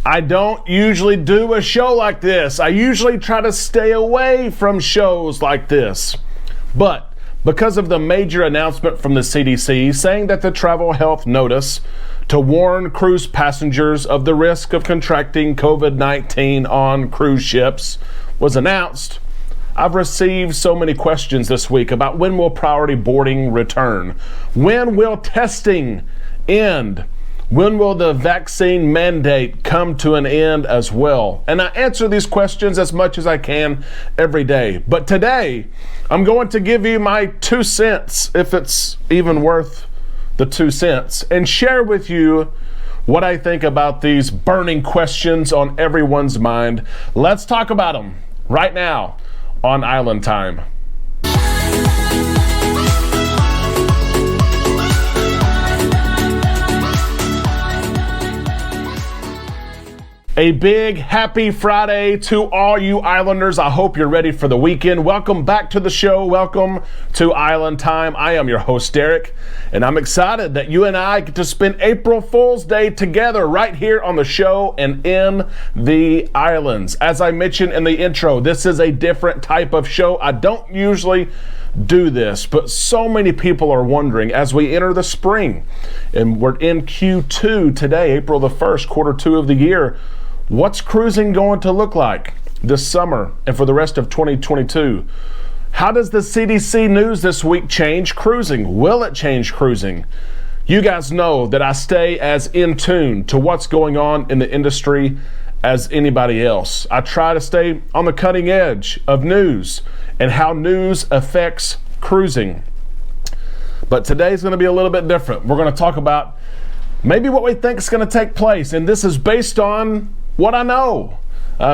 I don't usually do a show like this. I usually try to stay away from shows like this. But because of the major announcement from the CDC saying that the travel health notice to warn cruise passengers of the risk of contracting COVID-19 on cruise ships was announced, I've received so many questions this week about when will priority boarding return? When will testing end? When will the vaccine mandate come to an end as well? And I answer these questions as much as I can every day. But today, I'm going to give you my 2 cents, if it's even worth the 2 cents, and share with you what I think about these burning questions on everyone's mind. Let's talk about them right now on Island Time. A big happy Friday to all you Islanders. I hope you're ready for the weekend. Welcome back to the show. Welcome to Island Time. I am your host, Derek, and I'm excited that you and I get to spend April Fool's Day together right here on the show and in the islands. As I mentioned in the intro, this is a different type of show. I don't usually do this, but so many people are wondering as we enter the spring, and we're in Q2 today, April the 1st, quarter 2 of the year. What's cruising going to look like this summer and for the rest of 2022? How does the CDC news this week change cruising? Will it change cruising? You guys know that I stay as in tune to what's going on in the industry as anybody else. I try to stay on the cutting edge of news and how news affects cruising. But today's going to be a little bit different. We're going to talk about maybe what we think is going to take place, and this is based on what I know,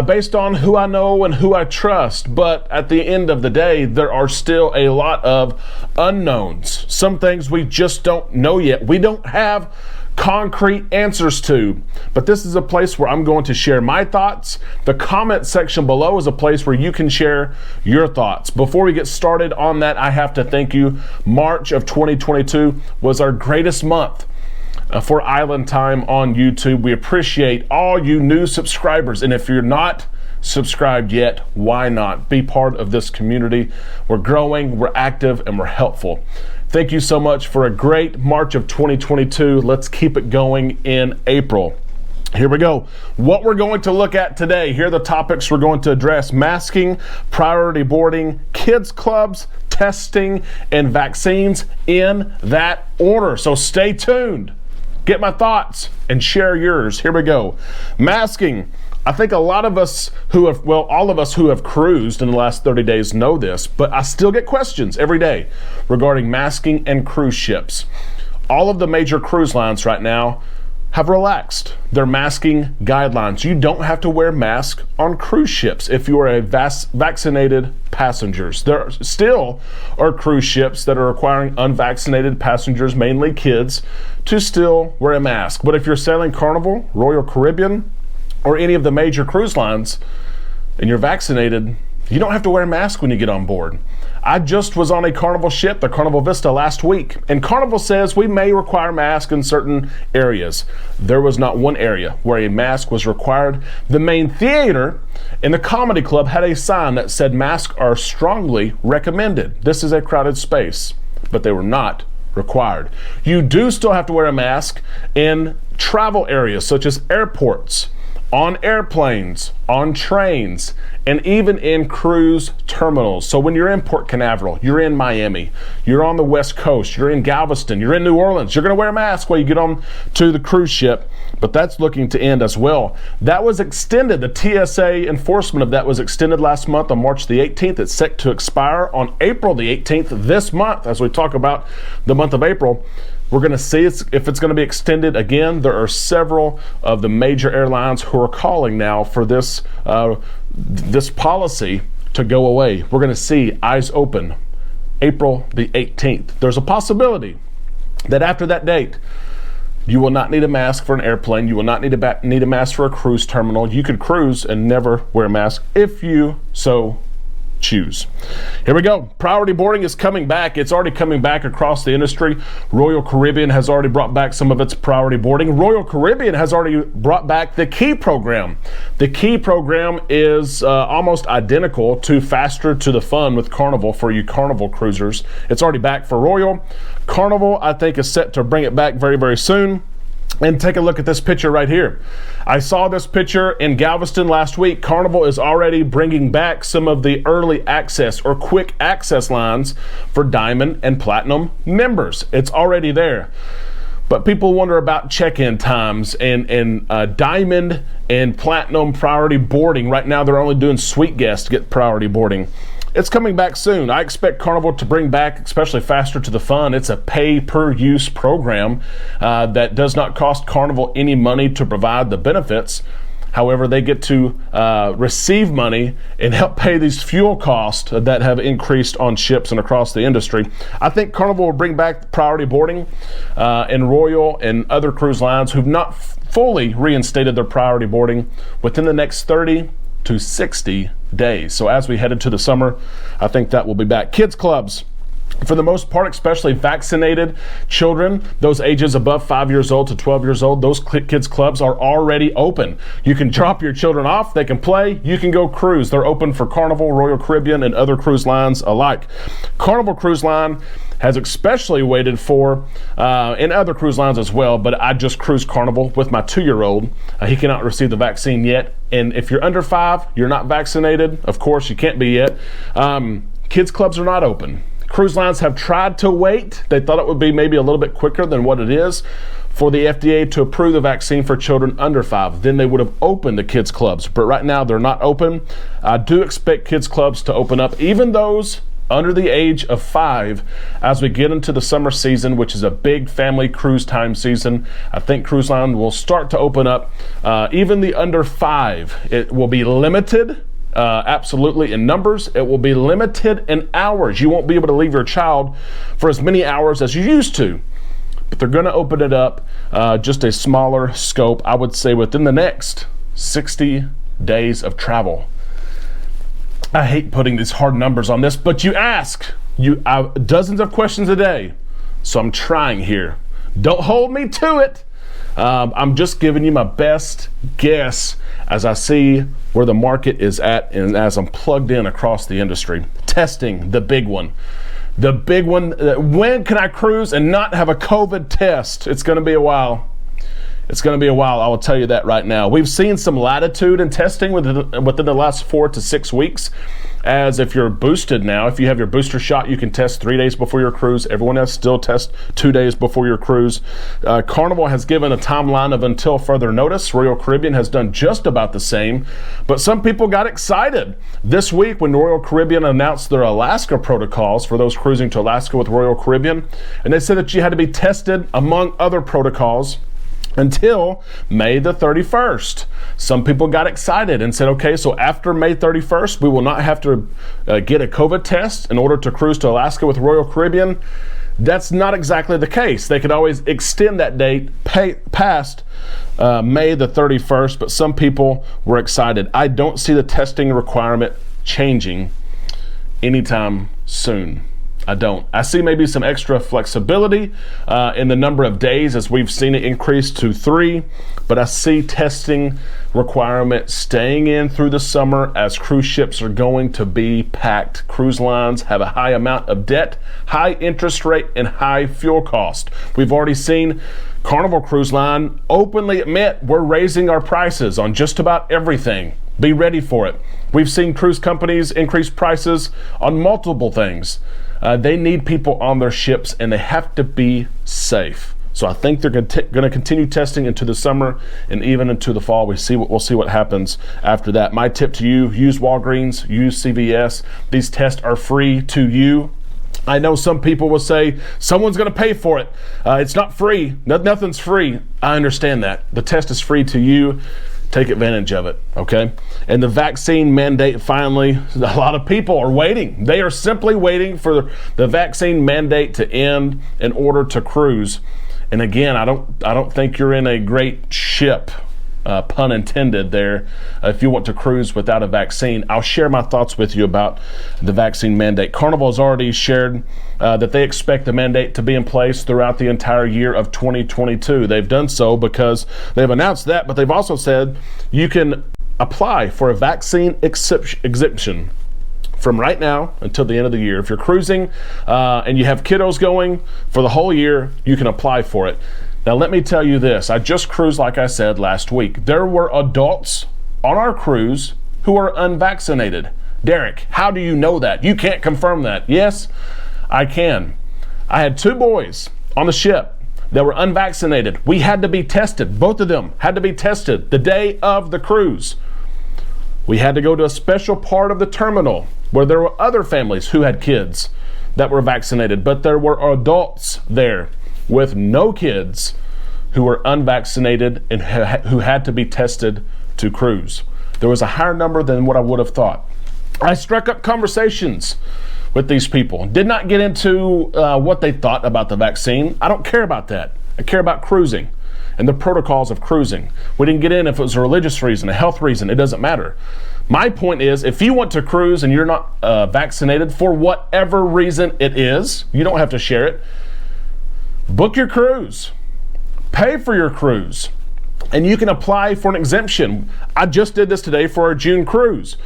based on who I know and who I trust. But at the end of the day, there are still a lot of unknowns. Some things we just don't know yet. We don't have concrete answers to. But this is a place where I'm going to share my thoughts. The comment section below is a place where you can share your thoughts. Before we get started on that, I have to thank you. March of 2022 was our greatest month for Island Time on YouTube. We appreciate all you new subscribers, and if you're not subscribed yet, why not? Be part of this community. We're growing, we're active, and we're helpful. Thank you so much for a great March of 2022. Let's keep it going in April. Here we go. What we're going to look at today, here are the topics we're going to address: masking, priority boarding, kids clubs, testing, and vaccines in that order. So stay tuned. Get my thoughts and share yours. Here we go. Masking. I think a lot of us who have, well, all of us who have cruised in the last 30 days know this, but I still get questions every day regarding masking and cruise ships. All of the major cruise lines right now have relaxed their masking guidelines. You don't have to wear masks on cruise ships if you are a vaccinated passengers. There still are cruise ships that are requiring unvaccinated passengers, mainly kids, to still wear a mask. But if you're sailing Carnival, Royal Caribbean, or any of the major cruise lines, and you're vaccinated, you don't have to wear a mask when you get on board. I just was on a Carnival ship, the Carnival Vista, last week, and Carnival says we may require masks in certain areas. There was not one area where a mask was required. The main theater in the comedy club had a sign that said masks are strongly recommended. This is a crowded space, but they were not required. You do still have to wear a mask in travel areas such as airports, on airplanes, on trains, and even in cruise terminals. So when you're in Port Canaveral, you're in Miami, you're on the West Coast, you're in Galveston, you're in New Orleans, you're going to wear a mask while you get on to the cruise ship, but that's looking to end as well. That was extended. The TSA enforcement of that was extended last month on March the 18th. It's set to expire on April the 18th this month. As we talk about the month of April, we're going to see if it's going to be extended again. There are several of the major airlines who are calling now for this policy to go away. We're going to see eyes open April the 18th. There's a possibility that after that date, you will not need a mask for an airplane. You will not need a mask for a cruise terminal. You could cruise and never wear a mask if you so choose. Here we go. Priority boarding is coming back. It's already coming back across the industry. Royal Caribbean has already brought back some of its priority boarding. Royal Caribbean has already brought back the Key program. The Key program is almost identical to Faster to the Fun with Carnival for you Carnival cruisers. It's already back for Royal. Carnival, I think, is set to bring it back very, very soon. And take a look at this picture right here. I saw this picture in Galveston last week. Carnival is already bringing back some of the early access or quick access lines for Diamond and Platinum members. It's already there. But people wonder about check-in times and Diamond and Platinum priority boarding. Right now, they're only doing suite guests to get priority boarding. It's coming back soon. I expect Carnival to bring back, especially Faster to the Fun. It's a pay-per-use program that does not cost Carnival any money to provide the benefits. However, they get to receive money and help pay these fuel costs that have increased on ships and across the industry. I think Carnival will bring back priority boarding, and Royal and other cruise lines who've not fully reinstated their priority boarding within the next 30 to 60 days. So as we head into the summer, I think that will be back. Kids clubs, for the most part, especially vaccinated children, those ages above 5 years old to 12 years old, those kids clubs are already open. You can drop your children off, they can play, you can go cruise. They're open for Carnival, Royal Caribbean, and other cruise lines alike. Carnival Cruise Line has especially waited for, and other cruise lines as well, but I just cruise Carnival with my 2-year-old. He cannot receive the vaccine yet, and if you're under 5, you're not vaccinated. Of course, you can't be yet. Kids clubs are not open. Cruise lines have tried to wait. They thought it would be maybe a little bit quicker than what it is for the FDA to approve the vaccine for children under 5. Then they would have opened the kids clubs, but right now they're not open. I do expect kids clubs to open up, even those under the age of 5, as we get into the summer season, which is a big family cruise time season. I think cruise line will start to open up. Even the under 5, it will be limited, absolutely, in numbers. It will be limited in hours. You won't be able to leave your child for as many hours as you used to. But they're going to open it up, just a smaller scope, I would say, within the next 60 days of travel. I hate putting these hard numbers on this, but you ask. Dozens of questions a day, so I'm trying here. Don't hold me to it. I'm just giving you my best guess as I see where the market is at and as I'm plugged in across the industry. Testing, the big one. The big one, when can I cruise and not have a COVID test? It's going to be a while. It's going to be a while, I will tell you that right now. We've seen some latitude in testing within the last 4 to 6 weeks, as if you're boosted now, if you have your booster shot, you can test 3 days before your cruise. Everyone else still tests 2 days before your cruise. Carnival has given a timeline of until further notice. Royal Caribbean has done just about the same, but some people got excited this week when Royal Caribbean announced their Alaska protocols for those cruising to Alaska with Royal Caribbean, and they said that you had to be tested, among other protocols, until May the 31st. Some people got excited and said, okay, so after May 31st, we will not have to get a COVID test in order to cruise to Alaska with Royal Caribbean. That's not exactly the case. They could always extend that date past May the 31st, but some people were excited. I don't see the testing requirement changing anytime soon. I don't. I see maybe some extra flexibility in the number of days, as we've seen it increase to 3, but I see testing requirement staying in through the summer as cruise ships are going to be packed. Cruise lines have a high amount of debt, high interest rate, and high fuel cost. We've already seen Carnival Cruise Line openly admit we're raising our prices on just about everything. Be ready for it. We've seen cruise companies increase prices on multiple things. They need people on their ships, and they have to be safe. So I think they're going to continue testing into the summer and even into the fall. We'll see what happens after that. My tip to you: use Walgreens, use CVS. These tests are free to you. I know some people will say someone's going to pay for it. It's not free. Nothing's free. I understand that. The test is free to you. Take advantage of it, okay? And the vaccine mandate, finally, a lot of people are waiting. They are simply waiting for the vaccine mandate to end in order to cruise. And again, I don't think you're in a great ship pun intended there, if you want to cruise without a vaccine. I'll share my thoughts with you about the vaccine mandate. Carnival has already shared that they expect the mandate to be in place throughout the entire year of 2022. They've done so because they've announced that, but they've also said you can apply for a vaccine exemption from right now until the end of the year. If you're cruising and you have kiddos going for the whole year, you can apply for it. Now, let me tell you this. I just cruised, like I said, last week. There were adults on our cruise who are unvaccinated. Derek, how do you know that? You can't confirm that. Yes, I can. I had 2 boys on the ship that were unvaccinated. We had to be tested. Both of them had to be tested the day of the cruise. We had to go to a special part of the terminal where there were other families who had kids that were vaccinated, but there were adults there with no kids who were unvaccinated and who had to be tested to cruise. There was a higher number than what I would have thought. I struck up conversations with these people. Did not get into what they thought about the vaccine. I don't care about that. I care about cruising and the protocols of cruising. We didn't get in if it was a religious reason, a health reason. It doesn't matter. My point is, if you want to cruise and you're not vaccinated for whatever reason it is, you don't have to share it. Book your cruise, pay for your cruise, and you can apply for an exemption. I just did this today for our June cruise.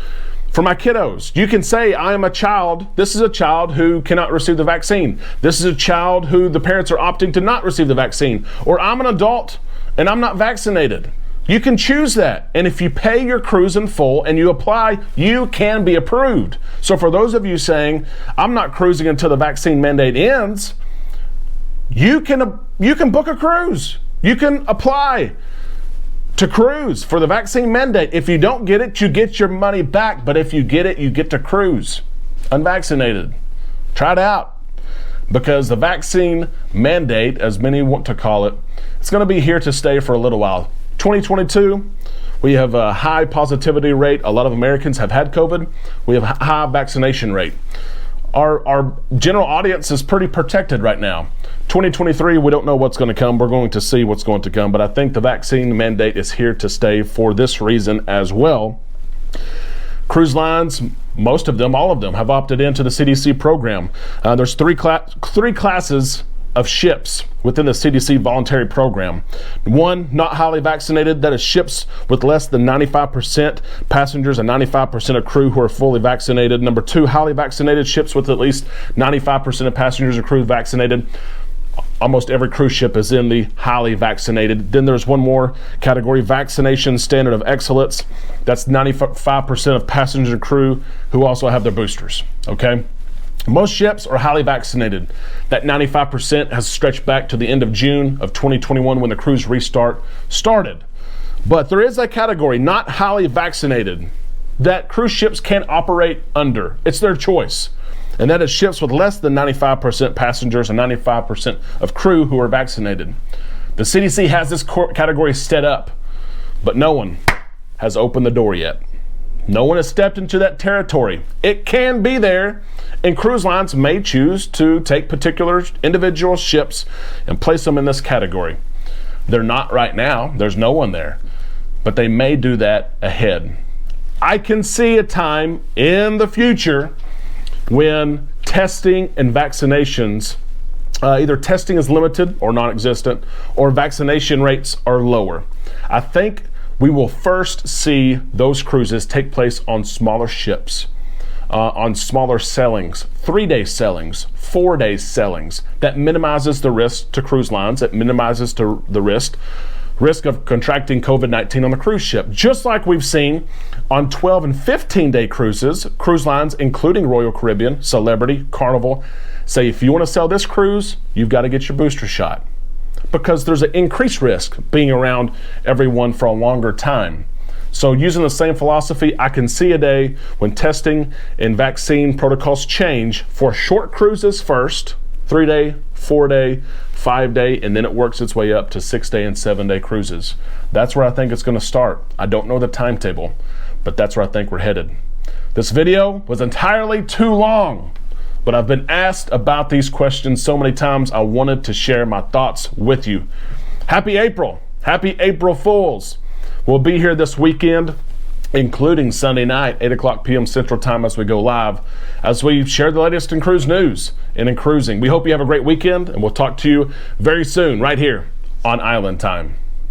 For my kiddos, you can say, I am a child. This is a child who cannot receive the vaccine. This is a child who the parents are opting to not receive the vaccine. Or I'm an adult and I'm not vaccinated. You can choose that. And if you pay your cruise in full and you apply, you can be approved. So for those of you saying, I'm not cruising until the vaccine mandate ends, you can book a cruise. You can apply to cruise for the vaccine mandate. If you don't get it, you get your money back. But if you get it, you get to cruise unvaccinated. Try it out, because the vaccine mandate, as many want to call it, it's going to be here to stay for a little while. 2022, we have a high positivity rate. A lot of Americans have had COVID. We have a high vaccination rate. Our general audience is pretty protected right now. 2023, we don't know what's going to come. We're going to see what's going to come. But I think the vaccine mandate is here to stay for this reason as well. Cruise lines, most of them, all of them, have opted into the CDC program. There's three classes of ships within the CDC voluntary program. One, not highly vaccinated, that is ships with less than 95% passengers and 95% of crew who are fully vaccinated. Number 2, highly vaccinated ships with at least 95% of passengers and crew vaccinated. Almost every cruise ship is in the highly vaccinated. Then there's one more category, vaccination standard of excellence. That's 95% of passengers and crew who also have their boosters, okay? Most ships are highly vaccinated. That 95% has stretched back to the end of June of 2021 when the cruise restart started. But there is a category, not highly vaccinated, that cruise ships can't operate under. It's their choice. And that is ships with less than 95% passengers and 95% of crew who are vaccinated. The CDC has this category set up, but no one has opened the door yet. No one has stepped into that territory. It can be there, and cruise lines may choose to take particular individual ships and place them in this category. They're not right now. There's no one there, but they may do that ahead. I can see a time in the future when testing and vaccinations, either testing is limited or non-existent, or vaccination rates are lower. I think we will first see those cruises take place on smaller ships, on smaller sailings, 3-day sailings, 4-day sailings. That minimizes the risk to cruise lines. It minimizes the risk of contracting COVID-19 on the cruise ship. Just like we've seen on 12 and 15-day cruises, cruise lines, including Royal Caribbean, Celebrity, Carnival, say if you want to sell this cruise, you've got to get your booster shot, because there's an increased risk being around everyone for a longer time. So using the same philosophy, I can see a day when testing and vaccine protocols change for short cruises first, 3-day, 4-day, 5-day, and then it works its way up to 6-day and 7-day cruises. That's where I think it's going to start. I don't know the timetable, but that's where I think we're headed. This video was entirely too long, but I've been asked about these questions so many times, I wanted to share my thoughts with you. Happy April. Happy April Fools. We'll be here this weekend, including Sunday night, 8 o'clock p.m. Central Time as we go live, as we share the latest in cruise news and in cruising. We hope you have a great weekend, and we'll talk to you very soon right here on Island Time.